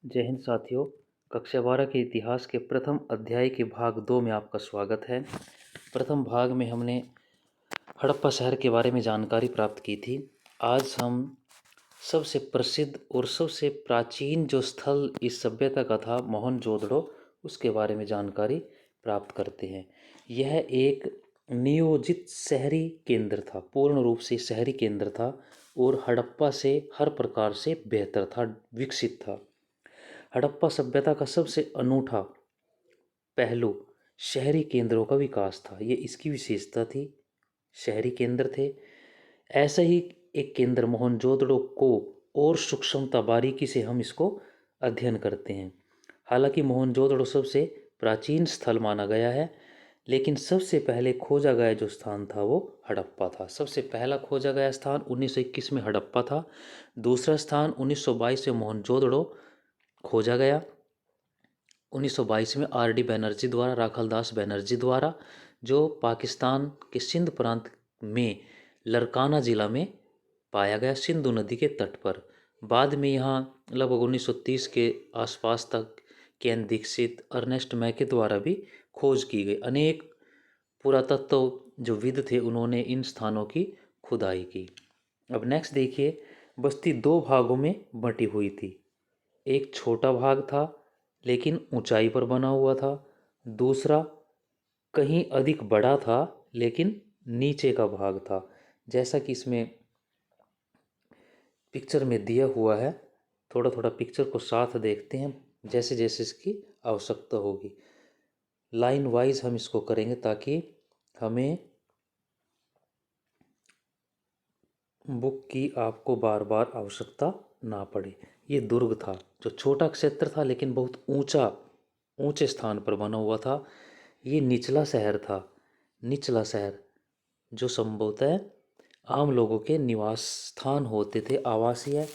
जय हिंद साथियों। कक्षा 12 के इतिहास के प्रथम अध्याय के भाग 2 में आपका स्वागत है। प्रथम भाग में हमने हड़प्पा शहर के बारे में जानकारी प्राप्त की थी। आज हम सबसे प्रसिद्ध और सबसे प्राचीन जो स्थल इस सभ्यता का था मोहनजोदड़ो, उसके बारे में जानकारी प्राप्त करते हैं। यह एक नियोजित शहरी केंद्र था, पूर्ण रूप से शहरी केंद्र था और हड़प्पा से हर प्रकार से बेहतर था, विकसित था। हड़प्पा सभ्यता का सबसे अनूठा पहलू शहरी केंद्रों का विकास था। ये इसकी विशेषता थी, शहरी केंद्र थे। ऐसा ही एक केंद्र मोहनजोदड़ो को और सूक्ष्मता बारीकी से हम इसको अध्ययन करते हैं। हालांकि मोहनजोदड़ो सबसे प्राचीन स्थल माना गया है, लेकिन सबसे पहले खोजा गया जो स्थान था वो हड़प्पा था। सबसे पहला खोजा गया स्थान 1921 में हड़प्पा था। दूसरा स्थान 1922 में मोहनजोदड़ो खोजा गया। 1922 में आर.डी. बनर्जी द्वारा, राखालदास बनर्जी द्वारा, जो पाकिस्तान के सिंध प्रांत में लरकाना ज़िला में पाया गया, सिंधु नदी के तट पर। बाद में यहाँ लगभग 1930 के आसपास तक केन दीक्षित, अर्नेस्ट मैके द्वारा भी खोज की गई। अनेक पुरातत्व जो विद थे उन्होंने इन स्थानों की खुदाई की। अब नेक्स्ट देखिए, बस्ती दो भागों में बटी हुई थी। एक छोटा भाग था लेकिन ऊंचाई पर बना हुआ था। दूसरा कहीं अधिक बड़ा था लेकिन नीचे का भाग था। जैसा कि इसमें पिक्चर में दिया हुआ है, थोड़ा थोड़ा पिक्चर को साथ देखते हैं जैसे जैसे इसकी आवश्यकता होगी। लाइन वाइज हम इसको करेंगे ताकि हमें बुक की आपको बार बार आवश्यकता ना पड़े। ये दुर्ग था जो छोटा क्षेत्र था लेकिन बहुत ऊंचे स्थान पर बना हुआ था। ये निचला शहर था। निचला शहर जो संभवतः आम लोगों के निवास स्थान होते थे, आवासीय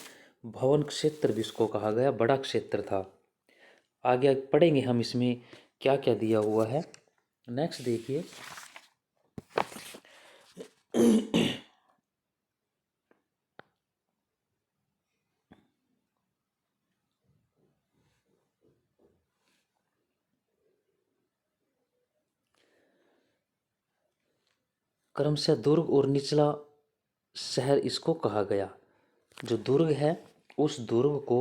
भवन क्षेत्र जिसको कहा गया, बड़ा क्षेत्र था। आगे पढ़ेंगे हम इसमें क्या क्या दिया हुआ है। नेक्स्ट देखिए, क्रमशः दुर्ग और निचला शहर इसको कहा गया। जो दुर्ग है उस दुर्ग को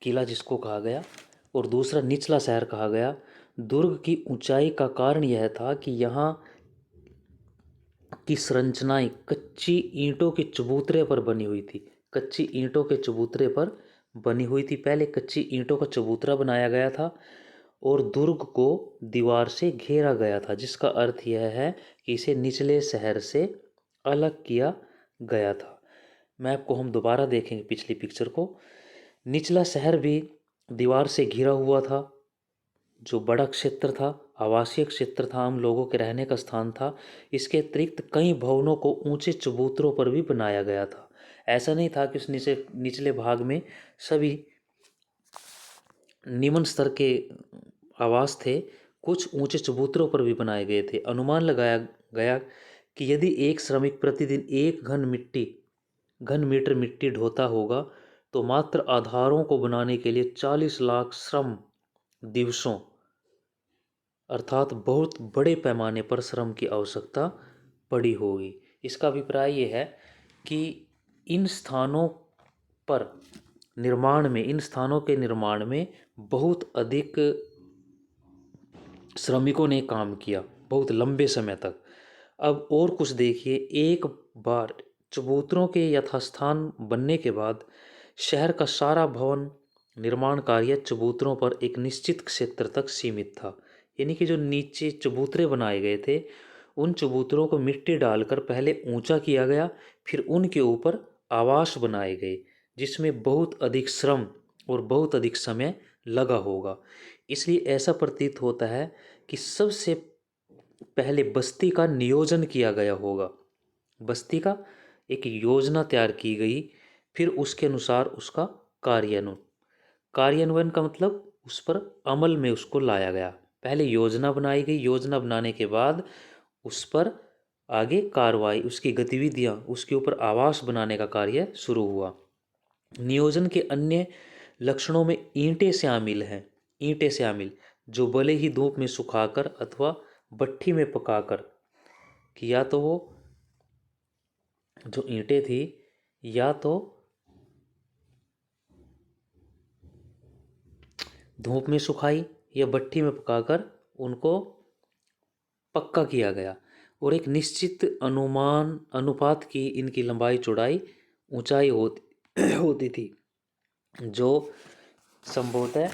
किला जिसको कहा गया और दूसरा निचला शहर कहा गया। दुर्ग की ऊंचाई का कारण यह था कि यहाँ की संरचनाएं कच्ची ईंटों के चबूतरे पर बनी हुई थी। कच्ची ईंटों के चबूतरे पर बनी हुई थी। पहले कच्ची ईंटों का चबूतरा बनाया गया था और दुर्ग को दीवार से घेरा गया था, जिसका अर्थ यह है कि इसे निचले शहर से अलग किया गया था। मैप को हम दोबारा देखेंगे, पिछली पिक्चर को। निचला शहर भी दीवार से घिरा हुआ था, जो बड़ा क्षेत्र था, आवासीय क्षेत्र था, आम लोगों के रहने का स्थान था। इसके अतिरिक्त कई भवनों को ऊंचे चबूतरों पर भी बनाया गया था। ऐसा नहीं था कि उस निचले भाग में सभी निम्न स्तर के आवास थे, कुछ ऊंचे चबूतरों पर भी बनाए गए थे। अनुमान लगाया गया कि यदि एक श्रमिक प्रतिदिन 1 घन मीटर मिट्टी ढोता होगा तो मात्र आधारों को बनाने के लिए 40 लाख श्रम दिवसों, अर्थात बहुत बड़े पैमाने पर श्रम की आवश्यकता पड़ी होगी। इसका अभिप्राय ये है कि इन स्थानों पर इन स्थानों के निर्माण में बहुत अधिक श्रमिकों ने काम किया, बहुत लंबे समय तक। अब और कुछ देखिए, एक बार चबूतरों के यथास्थान बनने के बाद शहर का सारा भवन निर्माण कार्य चबूतरों पर एक निश्चित क्षेत्र तक सीमित था। यानी कि जो नीचे चबूतरे बनाए गए थे, उन चबूतरों को मिट्टी डालकर पहले ऊंचा किया गया, फिर उनके ऊपर आवास बनाए गए, जिसमें बहुत अधिक श्रम और बहुत अधिक समय लगा होगा। इसलिए ऐसा प्रतीत होता है कि सबसे पहले बस्ती का नियोजन किया गया होगा। बस्ती का एक योजना तैयार की गई, फिर उसके अनुसार उसका कार्यान्वयन का मतलब उस पर अमल में उसको लाया गया। पहले योजना बनाई गई, योजना बनाने के बाद उस पर आगे कार्रवाई, उसकी गतिविधियां, उसके ऊपर आवास बनाने का कार्य शुरू हुआ। नियोजन के अन्य लक्षणों में ईंटें शामिल हैं। ईंटें शामिल, जो भले ही धूप में सुखाकर अथवा भट्ठी में पकाकर, कि या तो वो जो ईंटें थी या तो धूप में सुखाई या भट्ठी में पकाकर उनको पक्का किया गया, और एक निश्चित अनुपात की इनकी लंबाई चौड़ाई ऊंचाई होती थी, जो संभवतः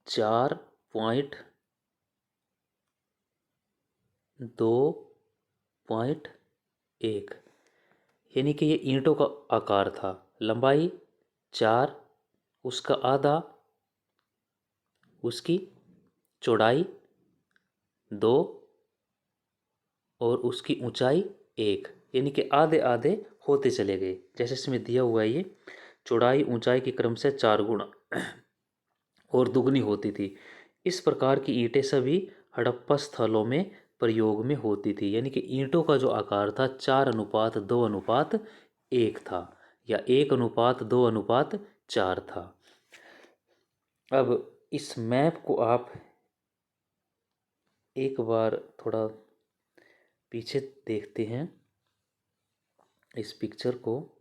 4.2.1, यानी कि ये ईंटों का आकार था। लंबाई 4, उसका आधा, उसकी चौड़ाई 2 और उसकी ऊंचाई 1, यानी कि आधे आधे होते चले गए। जैसे इसमें दिया हुआ है, ये चौड़ाई ऊंचाई के क्रम से 4 गुना और दुगनी होती थी। इस प्रकार की ईंटें सभी हड़प्पा स्थलों में प्रयोग में होती थी, यानी कि ईंटों का जो आकार था 4:2:1 था, या 1:2:4 था। अब इस मैप को आप एक बार थोड़ा पीछे देखते हैं, इस पिक्चर को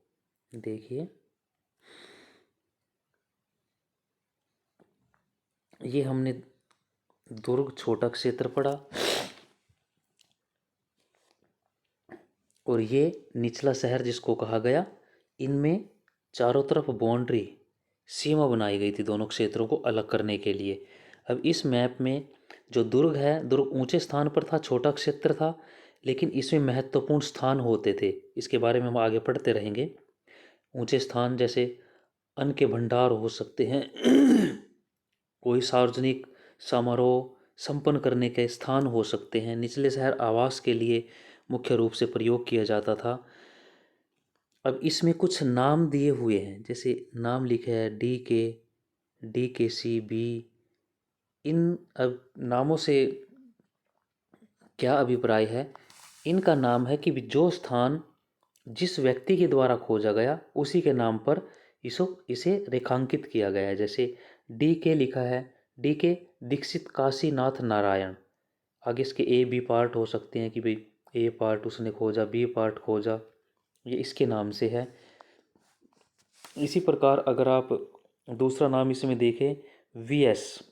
देखिए। ये हमने दुर्ग छोटा क्षेत्र पढ़ा, और ये निचला शहर जिसको कहा गया। इनमें चारों तरफ बाउंड्री, सीमा बनाई गई थी दोनों क्षेत्रों को अलग करने के लिए। अब इस मैप में जो दुर्ग है, दुर्ग ऊंचे स्थान पर था, छोटा क्षेत्र था, लेकिन इसमें महत्वपूर्ण स्थान होते थे। इसके बारे में हम आगे पढ़ते रहेंगे। ऊंचे स्थान जैसे अन्न के भंडार हो सकते हैं, कोई सार्वजनिक समारोह संपन्न करने के स्थान हो सकते हैं। निचले शहर आवास के लिए मुख्य रूप से प्रयोग किया जाता था। अब इसमें कुछ नाम दिए हुए हैं, जैसे नाम लिखे है DK, DKC, B। इन अब नामों से क्या अभिप्राय है? इनका नाम है कि जो स्थान जिस व्यक्ति के द्वारा खोजा गया उसी के नाम पर इसे रेखांकित किया गया है। जैसे DK लिखा है, DK दीक्षित काशीनाथ नारायण। आगे इसके A B पार्ट हो सकते हैं कि भाई A पार्ट उसने खोजा, B पार्ट खोजा, ये इसके नाम से है। इसी प्रकार अगर आप दूसरा नाम इसमें देखें, VS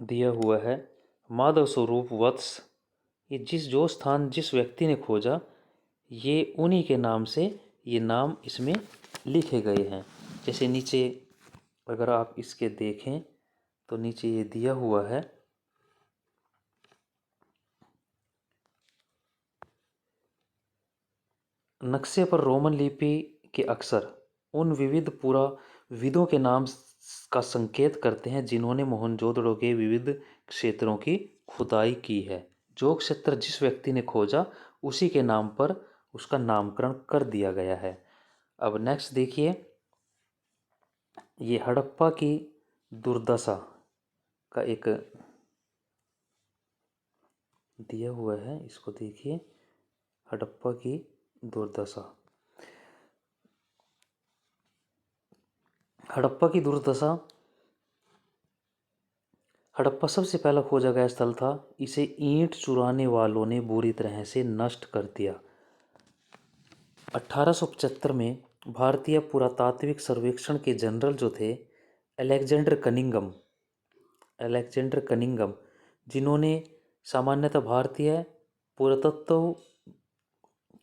दिया हुआ है, माधव स्वरूप वत्स। ये जो स्थान जिस व्यक्ति ने खोजा, ये उन्हीं के नाम से ये नाम इसमें लिखे गए हैं। जैसे नीचे अगर आप इसके देखें तो नीचे ये दिया हुआ है, नक्शे पर रोमन लिपि के अक्षर उन विविध पुराविदों के नाम का संकेत करते हैं जिन्होंने मोहनजोदड़ो के विविध क्षेत्रों की खुदाई की है। जो क्षेत्र जिस व्यक्ति ने खोजा उसी के नाम पर उसका नामकरण कर दिया गया है। अब नेक्स्ट देखिए, ये हड़प्पा की दुर्दशा का एक दिया हुआ है, इसको देखिए। हड़प्पा की दुर्दशा। हड़प्पा की दुर्दशा, हड़प्पा सबसे पहला खोजा गया स्थल था। इसे ईंट चुराने वालों ने बुरी तरह से नष्ट कर दिया। 1875 में भारतीय पुरातात्विक सर्वेक्षण के जनरल जो थे अलेक्जेंडर कनिंगम, जिन्होंने सामान्यतः भारतीय पुरातत्व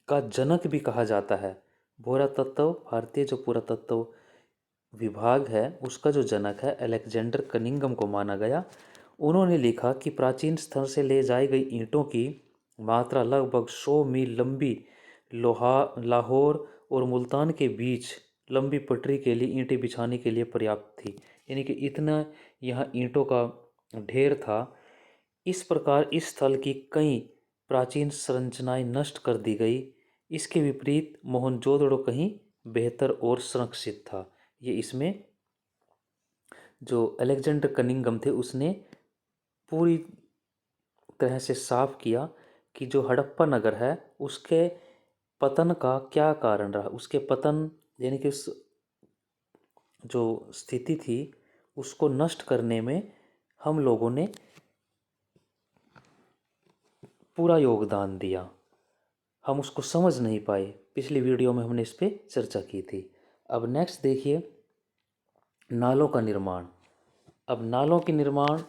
का जनक भी कहा जाता है। पुरातत्व, भारतीय जो पुरातत्व विभाग है उसका जो जनक है अलेक्जेंडर कनिंगम को माना गया। उन्होंने लिखा कि प्राचीन स्थल से ले जाई गई ईंटों की मात्रा लगभग 100 मील लंबी लाहौर और मुल्तान के बीच लंबी पटरी के लिए ईंटें बिछाने के लिए पर्याप्त थी, यानी कि इतना यहाँ ईंटों का ढेर था। इस प्रकार इस स्थल की कई प्राचीन संरचनाएं नष्ट कर दी गई। इसके विपरीत मोहनजोदड़ो कहीं बेहतर और सुरक्षित था। ये इसमें जो अलेक्जेंडर कनिंघम थे उसने पूरी तरह से साफ किया कि जो हड़प्पा नगर है उसके पतन का क्या कारण रहा। उसके पतन यानी कि उस जो स्थिति थी उसको नष्ट करने में हम लोगों ने पूरा योगदान दिया। हम उसको समझ नहीं पाए। पिछली वीडियो में हमने इस पे चर्चा की थी। अब नेक्स्ट देखिए नालों का निर्माण। अब नालों के निर्माण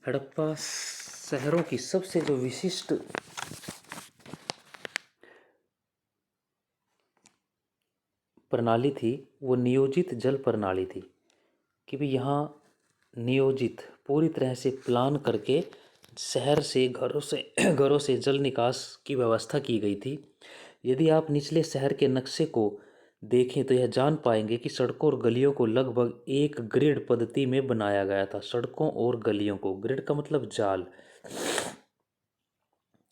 हड़प्पा शहरों की सबसे जो विशिष्ट प्रणाली थी वो नियोजित जल प्रणाली थी कि भी यहाँ नियोजित पूरी तरह से प्लान करके शहर से घरों से जल निकास की व्यवस्था की गई थी। यदि आप निचले शहर के नक्शे को देखें तो यह जान पाएंगे कि सड़कों और गलियों को लगभग एक ग्रिड पद्धति में बनाया गया था। सड़कों और गलियों को, ग्रिड का मतलब जाल,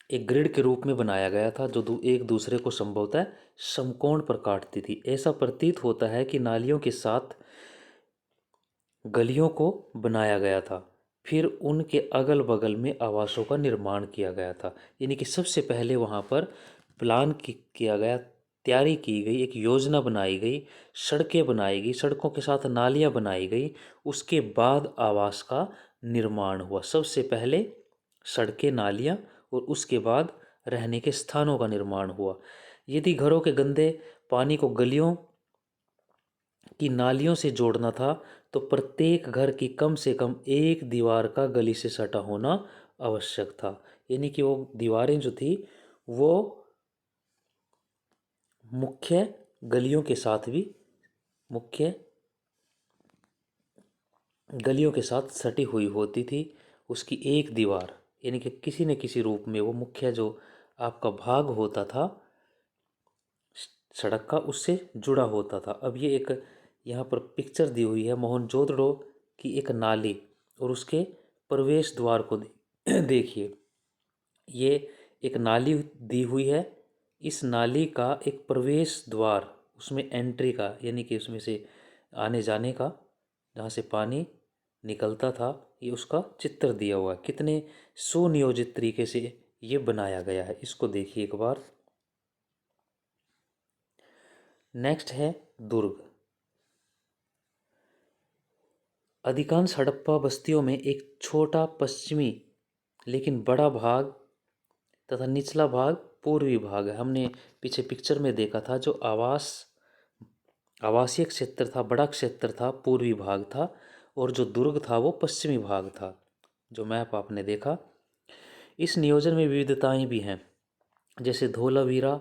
एक ग्रिड के रूप में बनाया गया था जो एक दूसरे को संभवतः समकोण पर काटती थी। ऐसा प्रतीत होता है कि नालियों के साथ गलियों को बनाया गया था, फिर उनके अगल बगल में आवासों का निर्माण किया गया था। यानी कि सबसे पहले वहाँ पर प्लान किया गया, तैयारी की गई, एक योजना बनाई गई, सड़कें बनाई गई, सड़कों के साथ नालियाँ बनाई गई, उसके बाद आवास का निर्माण हुआ। सबसे पहले सड़कें, नालियाँ और उसके बाद रहने के स्थानों का निर्माण हुआ। यदि घरों के गंदे पानी को गलियों की नालियों से जोड़ना था तो प्रत्येक घर की कम से कम एक दीवार का गली से सटा होना आवश्यक था। यानी कि वो दीवारें जो थी वो मुख्य गलियों के साथ भी मुख्य गलियों के साथ सटी हुई होती थी। उसकी एक दीवार यानी कि किसी न किसी रूप में वो मुख्य जो आपका भाग होता था सड़क का उससे जुड़ा होता था। अब ये एक यहाँ पर पिक्चर दी हुई है मोहनजोदड़ो की एक नाली और उसके प्रवेश द्वार को देखिए। ये एक नाली दी हुई है, इस नाली का एक प्रवेश द्वार, उसमें एंट्री का यानी कि उसमें से आने जाने का, जहाँ से पानी निकलता था, ये उसका चित्र दिया हुआ है। कितने सुनियोजित तरीके से ये बनाया गया है, इसको देखिए एक बार। नेक्स्ट है दुर्ग। अधिकांश हड़प्पा बस्तियों में एक छोटा पश्चिमी लेकिन बड़ा भाग तथा निचला भाग पूर्वी भाग है। हमने पीछे पिक्चर में देखा था जो आवासीय क्षेत्र था, बड़ा क्षेत्र था, पूर्वी भाग था, और जो दुर्ग था वो पश्चिमी भाग था, जो मैप आपने देखा। इस नियोजन में विविधताएं भी हैं, जैसे धोलावीरा,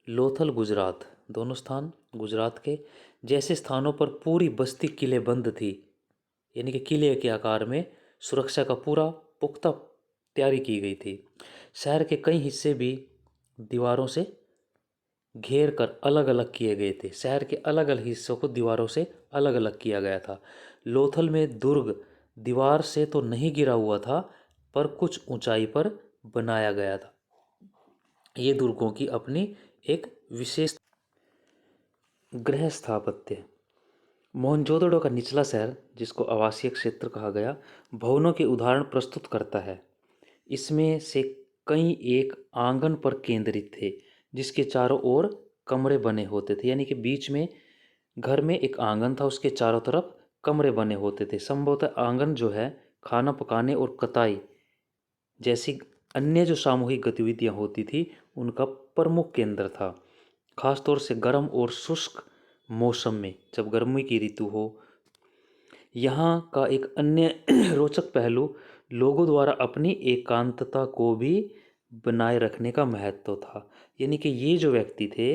लोथल गुजरात, दोनों स्थान गुजरात के जैसे स्थानों पर पूरी बस्ती किलेबंद थी। यानी कि किले के आकार में सुरक्षा का पूरा पुख्ता तैयारी की गई थी। शहर के कई हिस्से भी दीवारों से घेर कर अलग अलग किए गए थे। शहर के अलग अलग हिस्सों को दीवारों से अलग अलग किया गया था। लोथल में दुर्ग दीवार से तो नहीं गिरा हुआ था पर कुछ ऊंचाई पर बनाया गया था। ये दुर्गों की अपनी एक विशेष गृह स्थापत्य। मोहनजोदड़ो का निचला शहर, जिसको आवासीय क्षेत्र कहा गया, भवनों के उदाहरण प्रस्तुत करता है। इसमें से कई एक आंगन पर केंद्रित थे जिसके चारों ओर कमरे बने होते थे। यानी कि बीच में घर में एक आंगन था, उसके चारों तरफ कमरे बने होते थे। संभवतः आंगन जो है खाना पकाने और कताई जैसी अन्य जो सामूहिक गतिविधियां होती थी उनका प्रमुख केंद्र था। खासतौर से गर्म और शुष्क मौसम में, जब गर्मी की ऋतु हो। यहाँ का एक अन्य रोचक पहलू लोगों द्वारा अपनी एकांतता को भी बनाए रखने का महत्व था। यानी कि ये जो व्यक्ति थे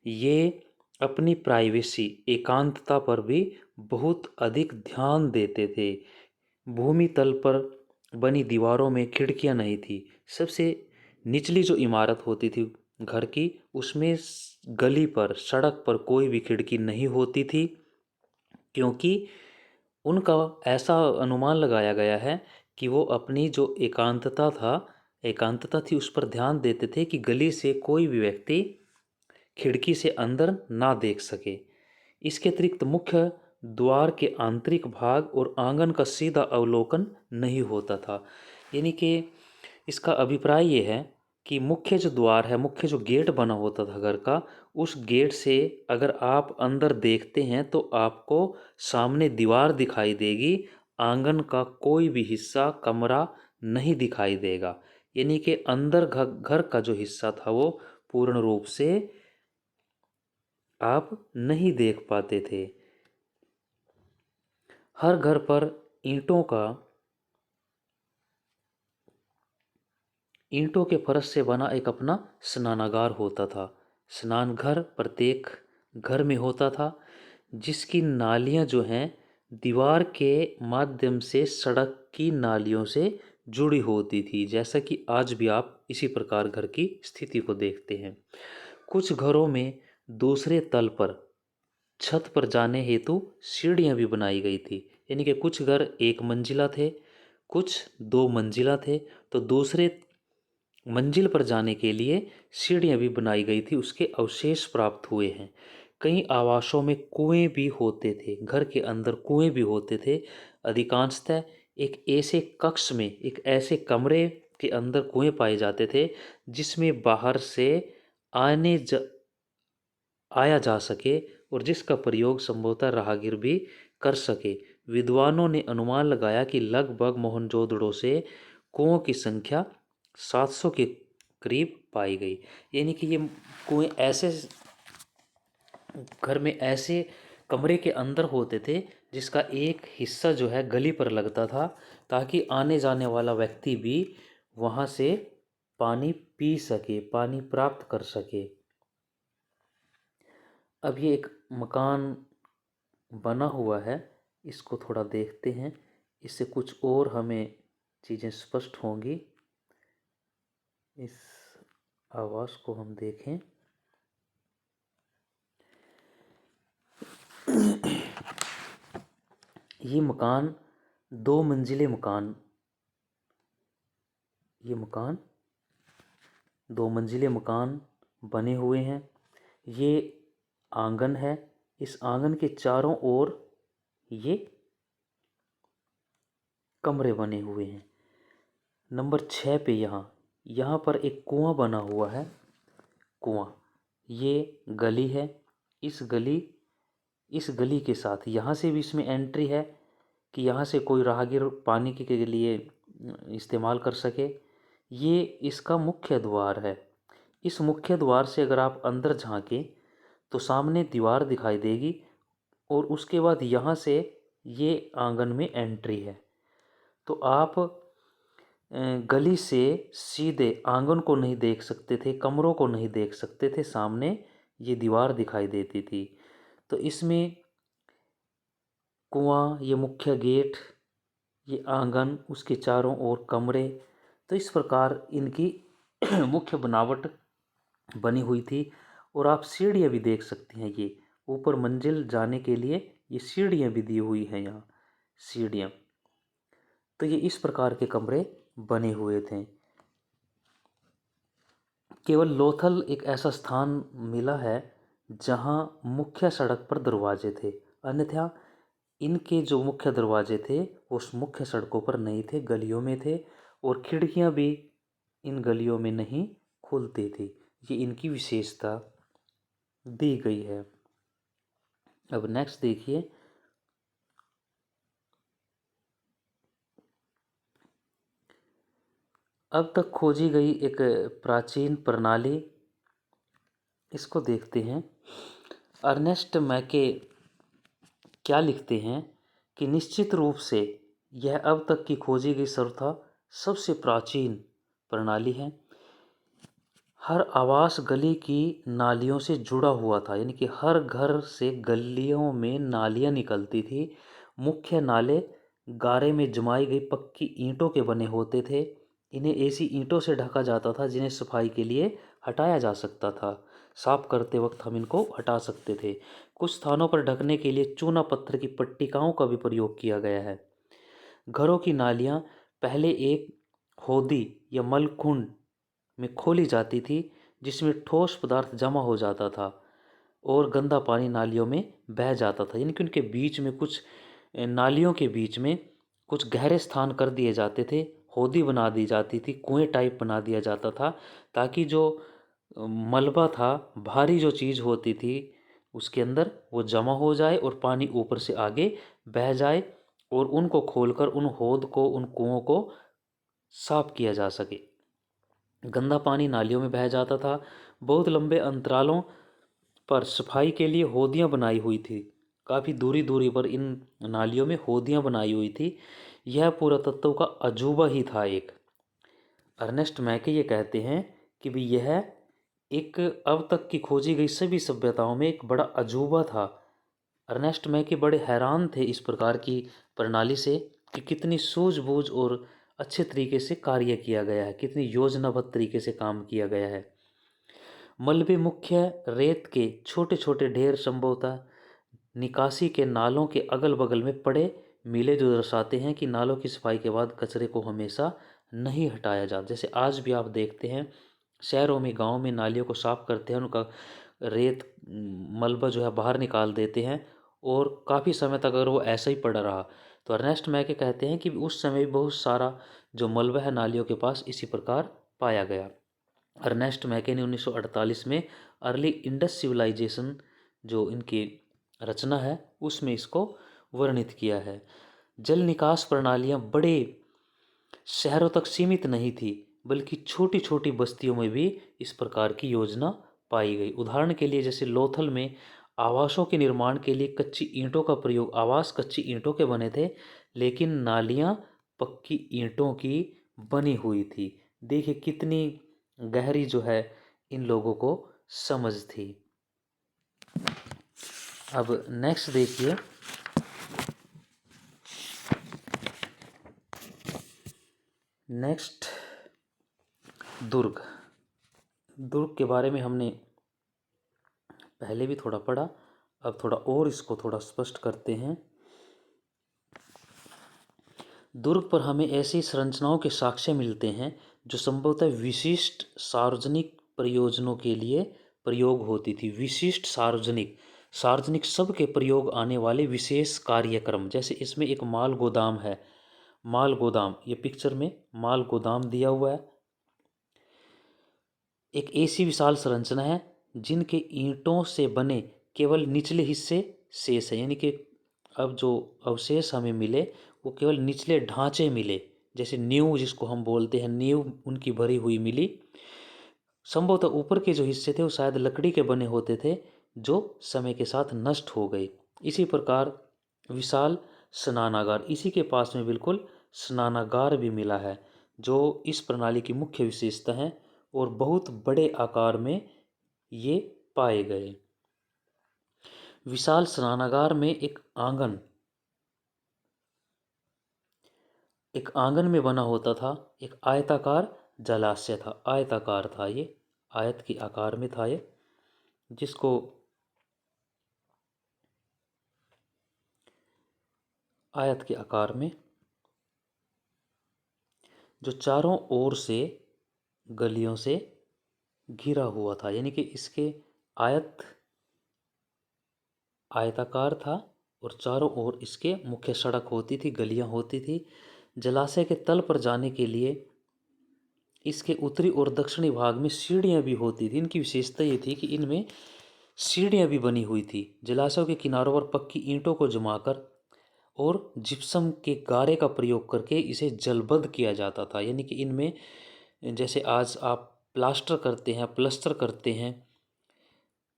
ये अपनी प्राइवेसी, एकांतता पर भी बहुत अधिक ध्यान देते थे। भूमि तल पर बनी दीवारों में खिड़कियां नहीं थी। सबसे निचली जो इमारत होती थी घर की, उसमें गली पर, सड़क पर कोई भी खिड़की नहीं होती थी, क्योंकि उनका ऐसा अनुमान लगाया गया है कि वो अपनी जो एकांतता थी उस पर ध्यान देते थे कि गली से कोई भी व्यक्ति खिड़की से अंदर ना देख सके। इसके अतिरिक्त मुख्य द्वार के आंतरिक भाग और आंगन का सीधा अवलोकन नहीं होता था। यानी कि इसका अभिप्राय ये है कि मुख्य जो द्वार है, मुख्य जो गेट बना होता था घर का, उस गेट से अगर आप अंदर देखते हैं तो आपको सामने दीवार दिखाई देगी, आंगन का कोई भी हिस्सा, कमरा नहीं दिखाई देगा। यानी कि अंदर घर का जो हिस्सा था वो पूर्ण रूप से आप नहीं देख पाते थे। हर घर पर ईंटों के फर्श से बना एक अपना स्नानागार होता था। स्नान घर प्रत्येक घर में होता था, जिसकी नालियां जो हैं दीवार के माध्यम से सड़क की नालियों से जुड़ी होती थी, जैसा कि आज भी आप इसी प्रकार घर की स्थिति को देखते हैं। कुछ घरों में दूसरे तल पर छत पर जाने हेतु सीढ़ियां भी बनाई गई थी। यानी कि कुछ घर एक मंजिला थे, कुछ दो मंजिला थे, तो दूसरे मंजिल पर जाने के लिए सीढ़ियां भी बनाई गई थी, उसके अवशेष प्राप्त हुए हैं। कई आवासों में कुएं भी होते थे, घर के अंदर कुएं भी होते थे। अधिकांशतः एक ऐसे कक्ष में, एक ऐसे कमरे के अंदर कुएं पाए जाते थे जिसमें बाहर से आया जा सके और जिसका प्रयोग संभवतः राहगीर भी कर सके। विद्वानों ने अनुमान लगाया कि लगभग मोहनजोदड़ो से कुओं की संख्या 700 के करीब पाई गई। यानी कि ये कुएं ऐसे घर में, ऐसे कमरे के अंदर होते थे जिसका एक हिस्सा जो है गली पर लगता था, ताकि आने जाने वाला व्यक्ति भी वहाँ से पानी पी सके, पानी प्राप्त कर सके। अब ये एक मकान बना हुआ है, इसको थोड़ा देखते हैं, इससे कुछ और हमें चीज़ें स्पष्ट होंगी। इस आवास को हम देखें। ये मकान दो मंजिले मकान, ये मकान दो मंजिले मकान बने हुए हैं। ये आंगन है, इस आंगन के चारों ओर ये कमरे बने हुए हैं। नंबर 6 पे यहाँ पर एक कुआं बना हुआ है। कुआं, ये गली है। इस गली के साथ यहाँ से भी इसमें एंट्री है कि यहाँ से कोई राहगीर पानी के लिए इस्तेमाल कर सके। ये इसका मुख्य द्वार है। इस मुख्य द्वार से अगर आप अंदर झांकें तो सामने दीवार दिखाई देगी और उसके बाद यहाँ से ये आंगन में एंट्री है। तो आप गली से सीधे आंगन को नहीं देख सकते थे, कमरों को नहीं देख सकते थे, सामने ये दीवार दिखाई देती थी। तो इसमें कुआं, ये मुख्य गेट, ये आंगन, उसके चारों ओर कमरे, तो इस प्रकार इनकी मुख्य बनावट बनी हुई थी। और आप सीढ़ियाँ भी देख सकते हैं, ये ऊपर मंजिल जाने के लिए ये सीढ़ियाँ भी दी हुई हैं यहाँ, सीढ़ियाँ। तो ये इस प्रकार के कमरे बने हुए थे। केवल लोथल एक ऐसा स्थान मिला है जहाँ मुख्य सड़क पर दरवाजे थे, अन्यथा इनके जो मुख्य दरवाजे थे उस मुख्य सड़कों पर नहीं थे, गलियों में थे, और खिड़कियाँ भी इन गलियों में नहीं खुलती थी। ये इनकी विशेषता दी गई है। अब नेक्स्ट देखिए, अब तक खोजी गई एक प्राचीन प्रणाली, इसको देखते हैं। अर्नेस्ट मैके क्या लिखते हैं कि निश्चित रूप से यह अब तक की खोजी गई सर्वथा सबसे प्राचीन प्रणाली है। हर आवास गली की नालियों से जुड़ा हुआ था, यानी कि हर घर से गलियों में नालियाँ निकलती थी। मुख्य नाले गारे में जमाई गई पक्की ईंटों के बने होते थे। इन्हें ऐसी ईंटों से ढका जाता था जिन्हें सफाई के लिए हटाया जा सकता था। साफ करते वक्त हम इनको हटा सकते थे। कुछ स्थानों पर ढकने के लिए चूना पत्थर की पट्टिकाओं का भी प्रयोग किया गया है। घरों की नालियाँ पहले एक होदी या मलकुंड में खोली जाती थी, जिसमें ठोस पदार्थ जमा हो जाता था और गंदा पानी नालियों में बह जाता था। यानी कि उनके बीच में कुछ नालियों के बीच में कुछ गहरे स्थान कर दिए जाते थे, होदी बना दी जाती थी, कुएं टाइप बना दिया जाता था, ताकि जो मलबा था, भारी जो चीज़ होती थी उसके अंदर वो जमा हो जाए और पानी ऊपर से आगे बह जाए और उनको खोलकर उन होद को, उन कुओं को साफ किया जा सके। गंदा पानी नालियों में बह जाता था। बहुत लंबे अंतरालों पर सफाई के लिए होदियाँ बनाई हुई थी। काफ़ी दूरी दूरी पर इन नालियों में होदियाँ बनाई हुई थी। यह पुरातत्व का अजूबा ही था एक। अर्नेस्ट मैके ये कहते हैं कि भी यह एक अब तक की खोजी गई सभी सभ्यताओं में एक बड़ा अजूबा था। अर्नेस्ट मैके बड़े हैरान थे इस प्रकार की प्रणाली से कि कितनी सूझबूझ और अच्छे तरीके से कार्य किया गया है, कितनी योजनाबद्ध तरीके से काम किया गया है। मलबे मुख्य रेत के छोटे छोटे ढेर संभवतः निकासी के नालों के अगल बगल में पड़े मिले, जो दर्शाते हैं कि नालों की सफाई के बाद कचरे को हमेशा नहीं हटाया जाता। जैसे आज भी आप देखते हैं शहरों में, गाँव में नालियों को साफ करते हैं, उनका रेत मलबा जो है बाहर निकाल देते हैं और काफ़ी समय तक अगर वो ऐसा ही पड़ा रहा तो अर्नेस्ट मैके कहते हैं कि उस समय बहुत सारा जो मलबा है नालियों के पास इसी प्रकार पाया गया। अर्नेस्ट मैके ने 1948 में अर्ली इंडस सिविलाइजेशन जो इनकी रचना है उसमें इसको वर्णित किया है। जल निकास प्रणालियाँ बड़े शहरों तक सीमित नहीं थी, बल्कि छोटी छोटी बस्तियों में भी इस प्रकार की योजना पाई गई। उदाहरण के लिए जैसे लोथल में आवासों के निर्माण के लिए कच्ची ईंटों का प्रयोग, आवास कच्ची ईंटों के बने थे लेकिन नालियाँ पक्की ईंटों की बनी हुई थी। देखिए कितनी गहरी जो है इन लोगों को समझ थी। अब नेक्स्ट देखिए, नेक्स्ट दुर्ग। दुर्ग के बारे में हमने पहले भी थोड़ा पढ़ा, अब थोड़ा और इसको थोड़ा स्पष्ट करते हैं। दुर्ग पर हमें ऐसी संरचनाओं के साक्ष्य मिलते हैं जो संभवतः विशिष्ट सार्वजनिक प्रयोजनों के लिए प्रयोग होती थी। विशिष्ट सार्वजनिक, सार्वजनिक सबके प्रयोग आने वाले विशेष कार्यक्रम। जैसे इसमें एक माल गोदाम है, माल गोदाम, ये पिक्चर में माल गोदाम दिया हुआ है। एक ऐसी विशाल संरचना है जिनके ईंटों से बने केवल निचले हिस्से शेष है, यानी कि अब जो अवशेष हमें मिले वो केवल निचले ढांचे मिले। जैसे नींव जिसको हम बोलते हैं, नींव उनकी भरी हुई मिली। संभवतः ऊपर के जो हिस्से थे वो शायद लकड़ी के बने होते थे जो समय के साथ नष्ट हो गए। इसी प्रकार विशाल स्नानागार, इसी के पास में बिल्कुल स्नानागार भी मिला है जो इस प्रणाली की मुख्य विशेषता है और बहुत बड़े आकार में ये पाए गए। विशाल स्नानागार में एक आंगन में बना होता था एक आयताकार जलाशय था। आयताकार था ये, आयत के आकार में था ये, जिसको आयत के आकार में, जो चारों ओर से गलियों से घिरा हुआ था। यानी कि इसके आयताकार था और चारों ओर इसके मुख्य सड़क होती थी, गलियां होती थी। जलाशय के तल पर जाने के लिए इसके उत्तरी और दक्षिणी भाग में सीढ़ियां भी होती थी। इनकी विशेषता ये थी कि इनमें सीढ़ियां भी बनी हुई थी। जलाशयों के किनारों पर पक्की ईंटों को जमाकर और जिप्सम के गारे का प्रयोग करके इसे जलबद्ध किया जाता था। यानी कि इनमें जैसे आज आप प्लास्टर करते हैं, प्लस्तर करते हैं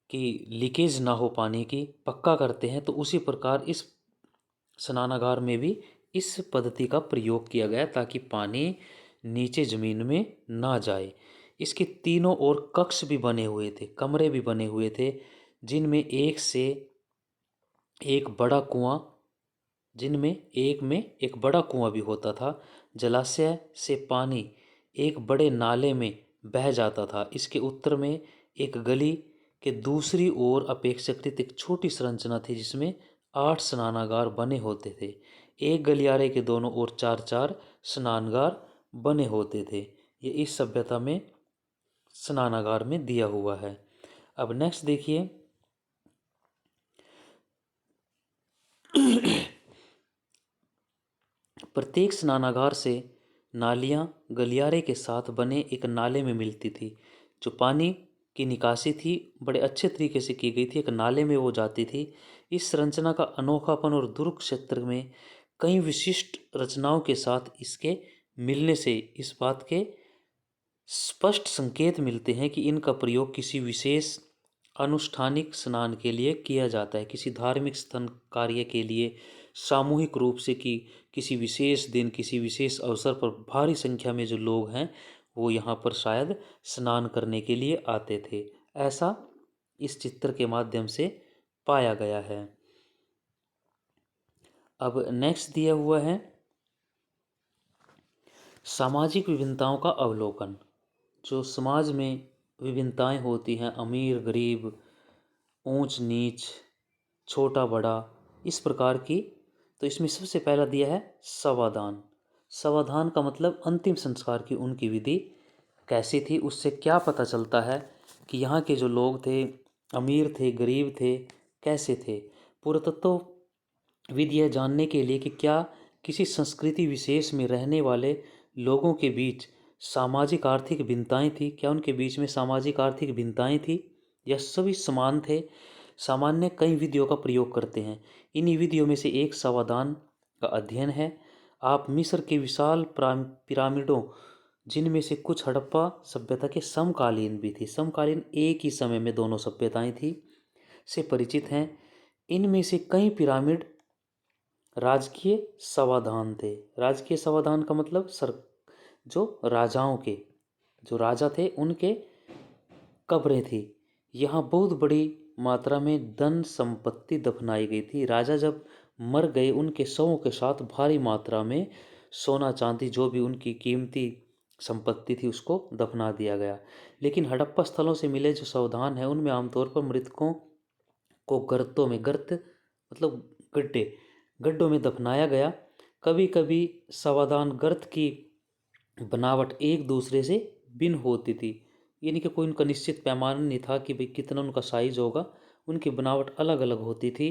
कि लीकेज ना हो पानी की, पक्का करते हैं, तो उसी प्रकार इस स्नानागार में भी इस पद्धति का प्रयोग किया गया ताकि पानी नीचे ज़मीन में ना जाए। इसके तीनों ओर कक्ष भी बने हुए थे, कमरे भी बने हुए थे, जिनमें एक से एक बड़ा कुआं, जिनमें एक में एक बड़ा कुआं भी होता था। जलाशय से पानी एक बड़े नाले में बह जाता था। इसके उत्तर में एक गली के दूसरी ओर अपेक्षाकृत एक छोटी संरचना थी जिसमें 8 स्नानागार बने होते थे। एक गलियारे के दोनों ओर 4-4 स्नानागार बने होते थे। ये इस सभ्यता में स्नानागार में दिया हुआ है। अब नेक्स्ट देखिए, प्रत्येक स्नानागार से नालियाँ गलियारे के साथ बने एक नाले में मिलती थी। जो पानी की निकासी थी बड़े अच्छे तरीके से की गई थी, एक नाले में वो जाती थी। इस संरचना का अनोखापन और दुर्ग क्षेत्र में कई विशिष्ट रचनाओं के साथ इसके मिलने से इस बात के स्पष्ट संकेत मिलते हैं कि इनका प्रयोग किसी विशेष अनुष्ठानिक स्नान के लिए किया जाता है, किसी धार्मिक स्नान कार्य के लिए सामूहिक रूप से, कि किसी विशेष दिन किसी विशेष अवसर पर भारी संख्या में जो लोग हैं वो यहाँ पर शायद स्नान करने के लिए आते थे। ऐसा इस चित्र के माध्यम से पाया गया है। अब नेक्स्ट दिया हुआ है सामाजिक विभिन्नताओं का अवलोकन। जो समाज में विभिन्नताएं होती हैं, अमीर गरीब, ऊंच नीच, छोटा बड़ा, इस प्रकार की, तो इसमें सबसे पहला दिया है सवादान। सवादान का मतलब अंतिम संस्कार की उनकी विधि कैसी थी। उससे क्या पता चलता है कि यहाँ के जो लोग थे, अमीर थे गरीब थे, कैसे थे। पुरातत्व विधि यह जानने के लिए कि क्या किसी संस्कृति विशेष में रहने वाले लोगों के बीच सामाजिक आर्थिक भिन्नताएं थी, क्या उनके बीच में सामाजिक आर्थिक भिन्नताएं थी या सभी समान थे। सामान्य कई विधियों का प्रयोग करते हैं। इन्हीं विधियों में से एक सवादान का अध्ययन है। आप मिस्र के विशाल पिरामिडों, जिनमें से कुछ हड़प्पा सभ्यता के समकालीन भी थी, समकालीन एक ही समय में दोनों सभ्यताएं थी, से परिचित हैं। इनमें से कई पिरामिड राजकीय सवाधान थे। राजकीय सवाधान का मतलब जो राजाओं के, जो राजा थे उनके कब्रें थी। यहाँ बहुत बड़ी मात्रा में धन संपत्ति दफनाई गई थी। राजा जब मर गए उनके शवों के साथ भारी मात्रा में सोना चांदी, जो भी उनकी कीमती संपत्ति थी, उसको दफना दिया गया। लेकिन हड़प्पा स्थलों से मिले जो सावधान हैं उनमें आमतौर पर मृतकों को गर्तों में, गर्त मतलब गड्ढे, गड्ढों में दफनाया गया। कभी कभी सावधान गर्त की बनावट एक दूसरे से भिन्न होती थी, यानी कि कोई उनका निश्चित पैमाना नहीं था कि भाई कितना उनका साइज होगा, उनकी बनावट अलग अलग होती थी।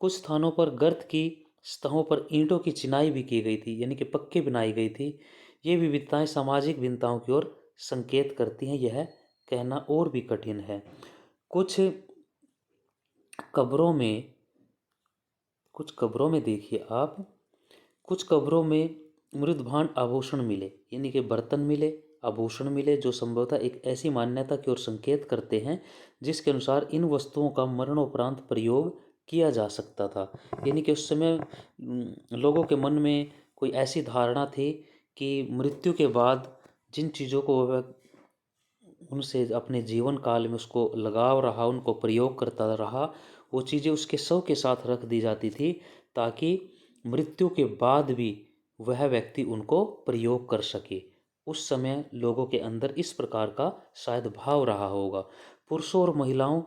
कुछ स्थानों पर गर्त की सतहों पर ईंटों की चिनाई भी की गई थी, यानी कि पक्के बनाई गई थी। ये विविधताएं सामाजिक भिन्नताओं की ओर संकेत करती हैं, यह कहना और भी कठिन है। कुछ कब्रों में, कुछ कब्रों में देखिए आप, कुछ कब्रों में मृदभांड आभूषण मिले, यानी कि बर्तन मिले, आभूषण मिले, जो संभवतः एक ऐसी मान्यता की ओर संकेत करते हैं जिसके अनुसार इन वस्तुओं का मरणोपरांत प्रयोग किया जा सकता था। यानी कि उस समय लोगों के मन में कोई ऐसी धारणा थी कि मृत्यु के बाद जिन चीज़ों को वह उनसे अपने जीवन काल में उसको लगाव रहा, उनको प्रयोग करता रहा, वो चीज़ें उसके शव के साथ रख दी जाती थी ताकि मृत्यु के बाद भी वह व्यक्ति उनको प्रयोग कर सके। उस समय लोगों के अंदर इस प्रकार का शायद भाव रहा होगा। पुरुषों और महिलाओं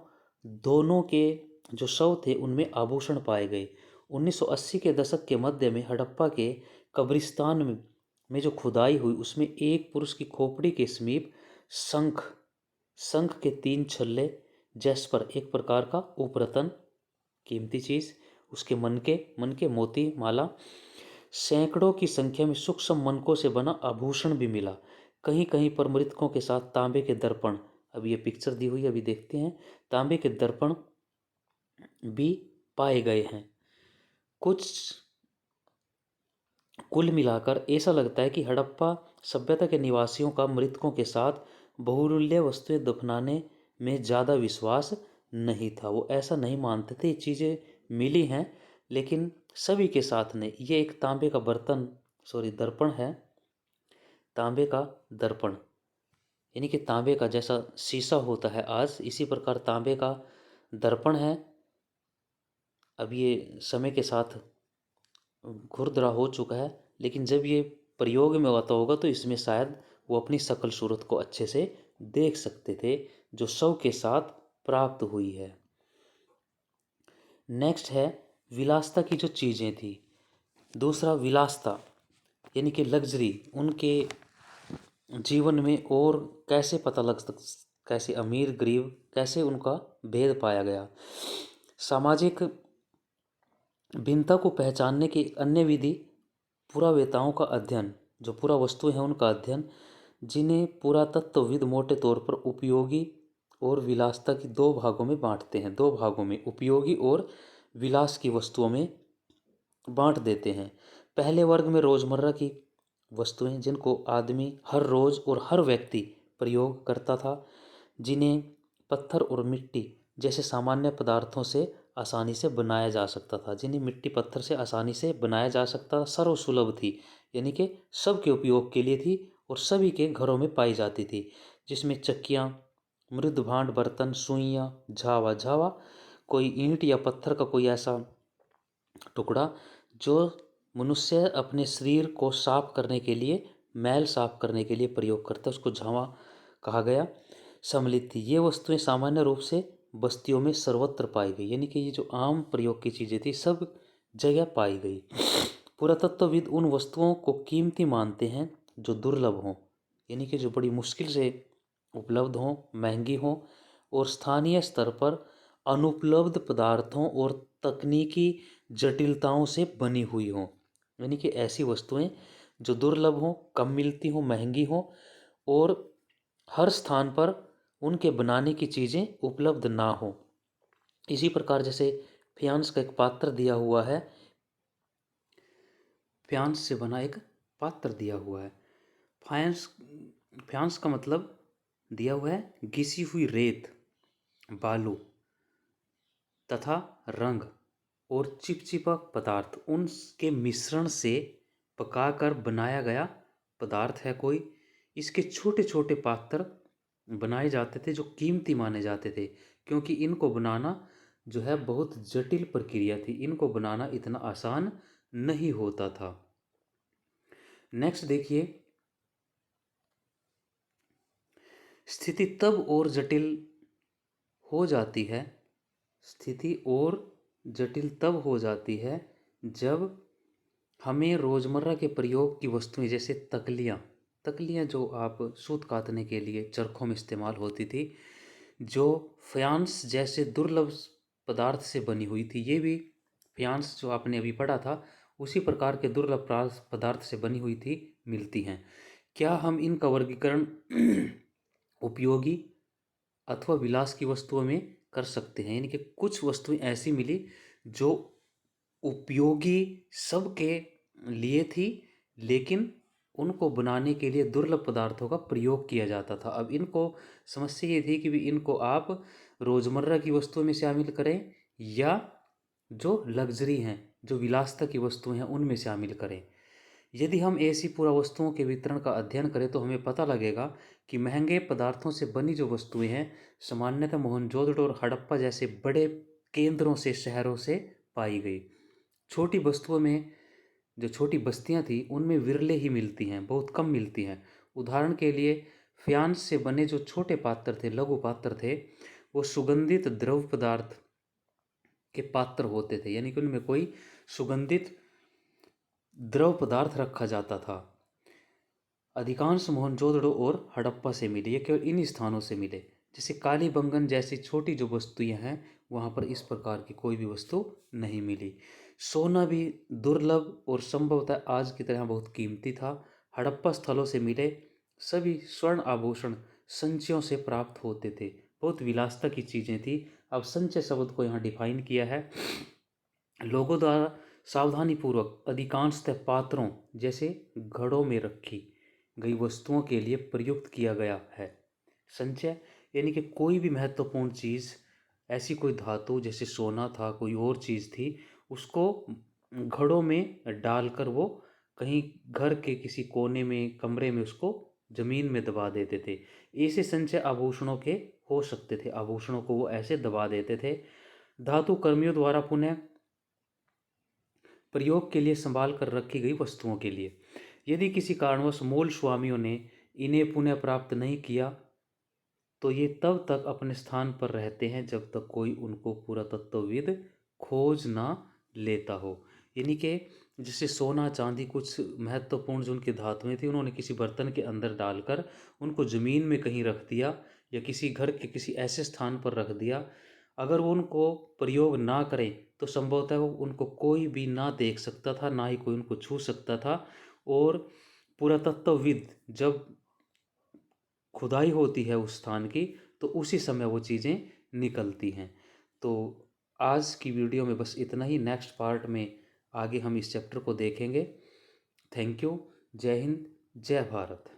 दोनों के जो शव थे उनमें आभूषण पाए गए। 1980 के दशक के मध्य में हड़प्पा के कब्रिस्तान में जो खुदाई हुई उसमें एक पुरुष की खोपड़ी के समीप शंख, शंख के 3 छल्ले, जैस्पर एक प्रकार का उपरतन, कीमती चीज़, उसके मन के मोती माला, सैकड़ों की संख्या में सूक्ष्म मनकों से बना आभूषण भी मिला। कहीं कहीं पर मृतकों के साथ तांबे के दर्पण, अब ये पिक्चर दी हुई है, अभी देखते हैं, तांबे के दर्पण भी पाए गए हैं। कुछ कुल मिलाकर ऐसा लगता है कि हड़प्पा सभ्यता के निवासियों का मृतकों के साथ बहुमूल्य वस्तुएं दफनाने में ज़्यादा विश्वास नहीं था। वो ऐसा नहीं मानते थे, ये चीज़ें मिली हैं लेकिन सभी के साथ नहीं। ये एक तांबे का बर्तन, सॉरी दर्पण है, तांबे का दर्पण, यानी कि तांबे का जैसा शीशा होता है आज, इसी प्रकार तांबे का दर्पण है। अब ये समय के साथ खुरदरा हो चुका है, लेकिन जब ये प्रयोग में आता होगा तो इसमें शायद वो अपनी शकल सूरत को अच्छे से देख सकते थे जो शव के साथ प्राप्त हुई है। नेक्स्ट है विलासता की जो चीज़ें थी। दूसरा विलासता यानी कि लग्जरी, उनके जीवन में और कैसे पता लग सक, कैसे अमीर गरीब, कैसे उनका भेद पाया गया। सामाजिक भिन्नता को पहचानने की एक अन्य विधि पुरावेताओं का अध्ययन, जो पुरा वस्तुएं हैं उनका अध्ययन, जिन्हें पुरातत्वविद मोटे तौर पर उपयोगी और विलासता की दो भागों में बांटते हैं। दो भागों में, उपयोगी और विलास की वस्तुओं में बांट देते हैं। पहले वर्ग में रोजमर्रा की वस्तुएं, जिनको आदमी हर रोज और हर व्यक्ति प्रयोग करता था, जिन्हें पत्थर और मिट्टी जैसे सामान्य पदार्थों से आसानी से बनाया जा सकता था। जिन्हें मिट्टी पत्थर से आसानी से बनाया जा सकता था, सर्वसुलभ थी, यानी कि सबके उपयोग के लिए थी और सभी के घरों में पाई जाती थी। जिसमें चक्कियाँ, मृद भांड बर्तन, सुइयाँ, झावा झावा, कोई ईंट या पत्थर का कोई ऐसा टुकड़ा जो मनुष्य अपने शरीर को साफ करने के लिए, मैल साफ करने के लिए प्रयोग करता है, उसको झावा कहा गया, सम्मिलित थी। ये वस्तुएं सामान्य रूप से बस्तियों में सर्वत्र पाई गई, यानी कि ये जो आम प्रयोग की चीज़ें थी सब जगह पाई गई। पुरातत्वविद उन वस्तुओं को कीमती मानते हैं जो दुर्लभ हों, यानी कि जो बड़ी मुश्किल से उपलब्ध हों, महंगी हों और स्थानीय स्तर पर अनुपलब्ध पदार्थों और तकनीकी जटिलताओं से बनी हुई हों। यानी कि ऐसी वस्तुएं जो दुर्लभ हों, कम मिलती हों, महंगी हों और हर स्थान पर उनके बनाने की चीज़ें उपलब्ध ना हो। इसी प्रकार जैसे फ्यांस का एक पात्र दिया हुआ है, फ्यांस से बना एक पात्र दिया हुआ है। फ्यांस फ्यांस का मतलब दिया हुआ है घिसी हुई रेत, बालू तथा रंग और चिपचिपा पदार्थ, उनके मिश्रण से पकाकर बनाया गया पदार्थ है कोई। इसके छोटे छोटे पात्र बनाए जाते थे जो कीमती माने जाते थे, क्योंकि इनको बनाना जो है बहुत जटिल प्रक्रिया थी, इनको बनाना इतना आसान नहीं होता था। नेक्स्ट देखिए, स्थिति तब और जटिल हो जाती है, स्थिति और जटिल तब हो जाती है जब हमें रोज़मर्रा के प्रयोग की वस्तुएं जैसे तकलियाँ, तकलियाँ जो आप सूत कातने के लिए चरखों में इस्तेमाल होती थी, जो फ्यांस जैसे दुर्लभ पदार्थ से बनी हुई थी। ये भी फ्यांस जो आपने अभी पढ़ा था उसी प्रकार के दुर्लभ पदार्थ से बनी हुई थी, मिलती हैं। क्या हम इनका वर्गीकरण उपयोगी अथवा विलास की वस्तुओं में कर सकते हैं? यानी कि कुछ वस्तुएं ऐसी मिली जो उपयोगी सबके लिए थी, लेकिन उनको बनाने के लिए दुर्लभ पदार्थों का प्रयोग किया जाता था। अब इनको समस्या ये थी कि भी इनको आप रोज़मर्रा की वस्तुओं में शामिल करें या जो लग्जरी हैं, जो विलासता की वस्तुएं हैं, उनमें शामिल करें। यदि हम ऐसी पूरा वस्तुओं के वितरण का अध्ययन करें तो हमें पता लगेगा कि महंगे पदार्थों से बनी जो वस्तुएं हैं सामान्यतः मोहनजोदड़ो और हड़प्पा जैसे बड़े केंद्रों से, शहरों से पाई गई। छोटी वस्तुओं में, जो छोटी बस्तियां थी उनमें विरले ही मिलती हैं, बहुत कम मिलती हैं। उदाहरण के लिए फ्यांस से बने जो छोटे पात्र थे, लघु पात्र थे, वो सुगंधित द्रव पदार्थ के पात्र होते थे, यानी कि उनमें कोई सुगंधित द्रव पदार्थ रखा जाता था। अधिकांश मोहनजोदड़ो और हड़प्पा से मिले, ये केवल इन स्थानों से मिले। जैसे कालीबंगन जैसी छोटी जो वस्तुएं हैं वहाँ पर इस प्रकार की कोई भी वस्तु नहीं मिली। सोना भी दुर्लभ और संभवतः आज की तरह बहुत कीमती था। हड़प्पा स्थलों से मिले सभी स्वर्ण आभूषण संचयों से प्राप्त होते थे, बहुत विलासता की चीज़ें थी। अब संचय शब्द को यहाँ डिफाइन किया है, लोगों द्वारा सावधानीपूर्वक अधिकांशतः पात्रों जैसे घड़ों में रखी गई वस्तुओं के लिए प्रयुक्त किया गया है। संचय यानी कि कोई भी महत्वपूर्ण चीज़, ऐसी कोई धातु जैसे सोना था, कोई और चीज़ थी, उसको घड़ों में डालकर वो कहीं घर के किसी कोने में, कमरे में उसको जमीन में दबा देते थे। ऐसे संचय आभूषणों के हो सकते थे, आभूषणों को वो ऐसे दबा देते थे। धातु कर्मियों द्वारा पुनः प्रयोग के लिए संभाल कर रखी गई वस्तुओं के लिए, यदि किसी कारणवश मूल स्वामियों ने इन्हें पुनः प्राप्त नहीं किया तो ये तब तक अपने स्थान पर रहते हैं जब तक कोई उनको पुरातत्वविद खोज ना लेता हो। यानी कि जैसे सोना चांदी, कुछ महत्वपूर्ण जो उनकी धातुएं थी, उन्होंने किसी बर्तन के अंदर डालकर उनको ज़मीन में कहीं रख दिया या किसी घर के किसी ऐसे स्थान पर रख दिया, अगर वो उनको प्रयोग ना करें तो संभवतः वो उनको कोई भी ना देख सकता था, ना ही कोई उनको छू सकता था। और पुरातत्वविद जब खुदाई होती है उस स्थान की, तो उसी समय वो चीज़ें निकलती हैं। तो आज की वीडियो में बस इतना ही। नेक्स्ट पार्ट में आगे हम इस चैप्टर को देखेंगे। Thank you. जय हिंद, जय भारत।